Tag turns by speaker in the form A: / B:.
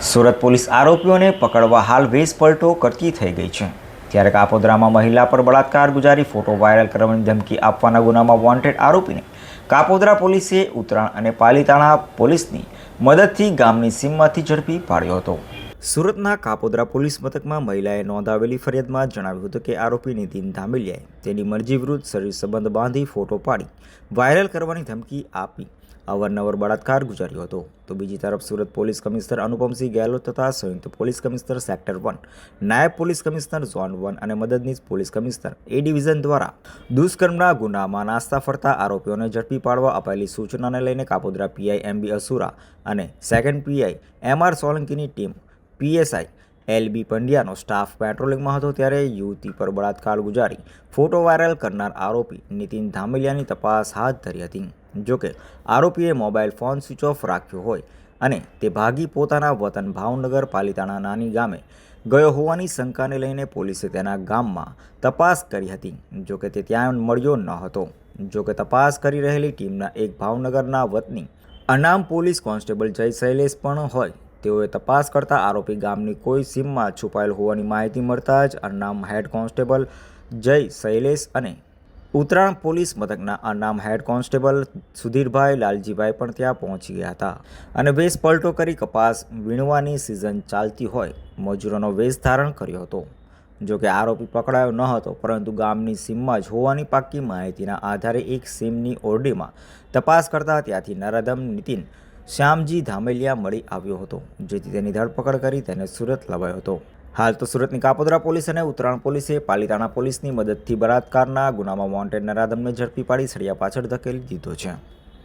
A: Surat police આરોપીઓને પકડવા હાલ વેશ પલટો કરતી થઈ ગઈ છે। ત્યારે કાપોદ્રામાં મહિલા પર બળાત્કાર ગુજારી ફોટો વાયરલ કરવાની ધમકી આપવાના ગુનામાં વોન્ટેડ આરોપીને કાપોદ્રા પોલીસે ઉત્તરાણ અને પાલીતાણા પોલીસની મદદથી ગામની સીમમાંથી ઝડપી પાડ્યો હતો। સુરતના કાપોદ્રા પોલીસ મથકમાં મહિલાએ નોંધાવેલી ફરિયાદમાં જણાવ્યું હતું કે આરોપી નીતિન ધામેલિયાએ તેની મરજી વિરુદ્ધ શરીર સંબંધ બાંધી ફોટો પાડી વાયરલ કરવાની ધમકી આપી અવારનવાર બળાત્કાર ગુજાર્યો હતો। તો બીજી તરફ સુરત પોલીસ કમિશનર અનુપમસિંહ ગેહલોત તથા સંયુક્ત પોલીસ કમિશનર સેક્ટર 1, નાયબ પોલીસ કમિશનર ઝોન 1 અને મદદનીશ પોલીસ કમિશનર એ ડિવિઝન દ્વારા દુષ્કર્મના ગુનામાં નાસ્તા ફરતા આરોપીઓને ઝડપી પાડવા અપાયેલી સૂચનાને લઈને કાપોદ્રા પીઆઈ એમબી અસુરા અને સેકન્ડ પીઆઈ એમઆર સોલંકીની ટીમ પીએસઆઈ એલબી પંડ્યાનો સ્ટાફ પેટ્રોલિંગમાં હતો। ત્યારે યુવતી પર બળાત્કાર ગુજારી ફોટો વાયરલ કરનાર આરોપી નીતિન ધામેલિયાની તપાસ હાથ ધરી હતી। જોકે આરોપીએ મોબાઈલ ફોન સ્વિચ ઓફ રાખ્યો હોય અને તે ભાગી પોતાના વતન ભાવનગર પાલીતાણા નાની ગામે ગયો હોવાની શંકાને લઈને પોલીસે તેના ગામમાં તપાસ કરી હતી। જોકે તે ત્યાં મળ્યો ન હતો। જોકે તપાસ કરી રહેલી ટીમના એક ભાવનગરના વતની અનામ પોલીસ કોન્સ્ટેબલ જય શૈલેષ પણ હોય તેઓએ તપાસ કરતા આરોપી ગામની કોઈ સીમમાં છુપાયેલ હોવાની માહિતી મળતા જ અનામ હેડ કોન્સ્ટેબલ જય શૈલેષ અને ઉત્તરાણ પોલીસ મથકના અનામ હેડ કોન્સ્ટેબલ સુધીરભાઈ લાલજીભાઈ પણ ત્યાં પહોંચી ગયા હતા અને વેશ પલટો કરી કપાસ વીણવાની સિઝન ચાલતી હોય મજૂરોનો વેશ ધારણ કર્યો હતો। જોકે આરોપી પકડાયો ન હતો, પરંતુ ગામની સીમમાં જ હોવાની પાક્કી માહિતીના આધારે એક સીમની ઓરડીમાં તપાસ કરતા ત્યાંથી નરાધમ નીતિન શ્યામજી ધામેલિયા મળી આવ્યો હતો, જેથી તેની ધરપકડ કરી તેને સુરત લાવ્યો હતો। હાલ તો સુરતની કાપોદ્રા પોલીસ અને ઉત્તરાણ પોલીસે પાલીતાણા પોલીસની મદદથી બળાત્કારના ગુનામાં વોન્ટેડ નરાધમને ઝડપી પાડી સળિયા પાછળ ધકેલી દીધો છે।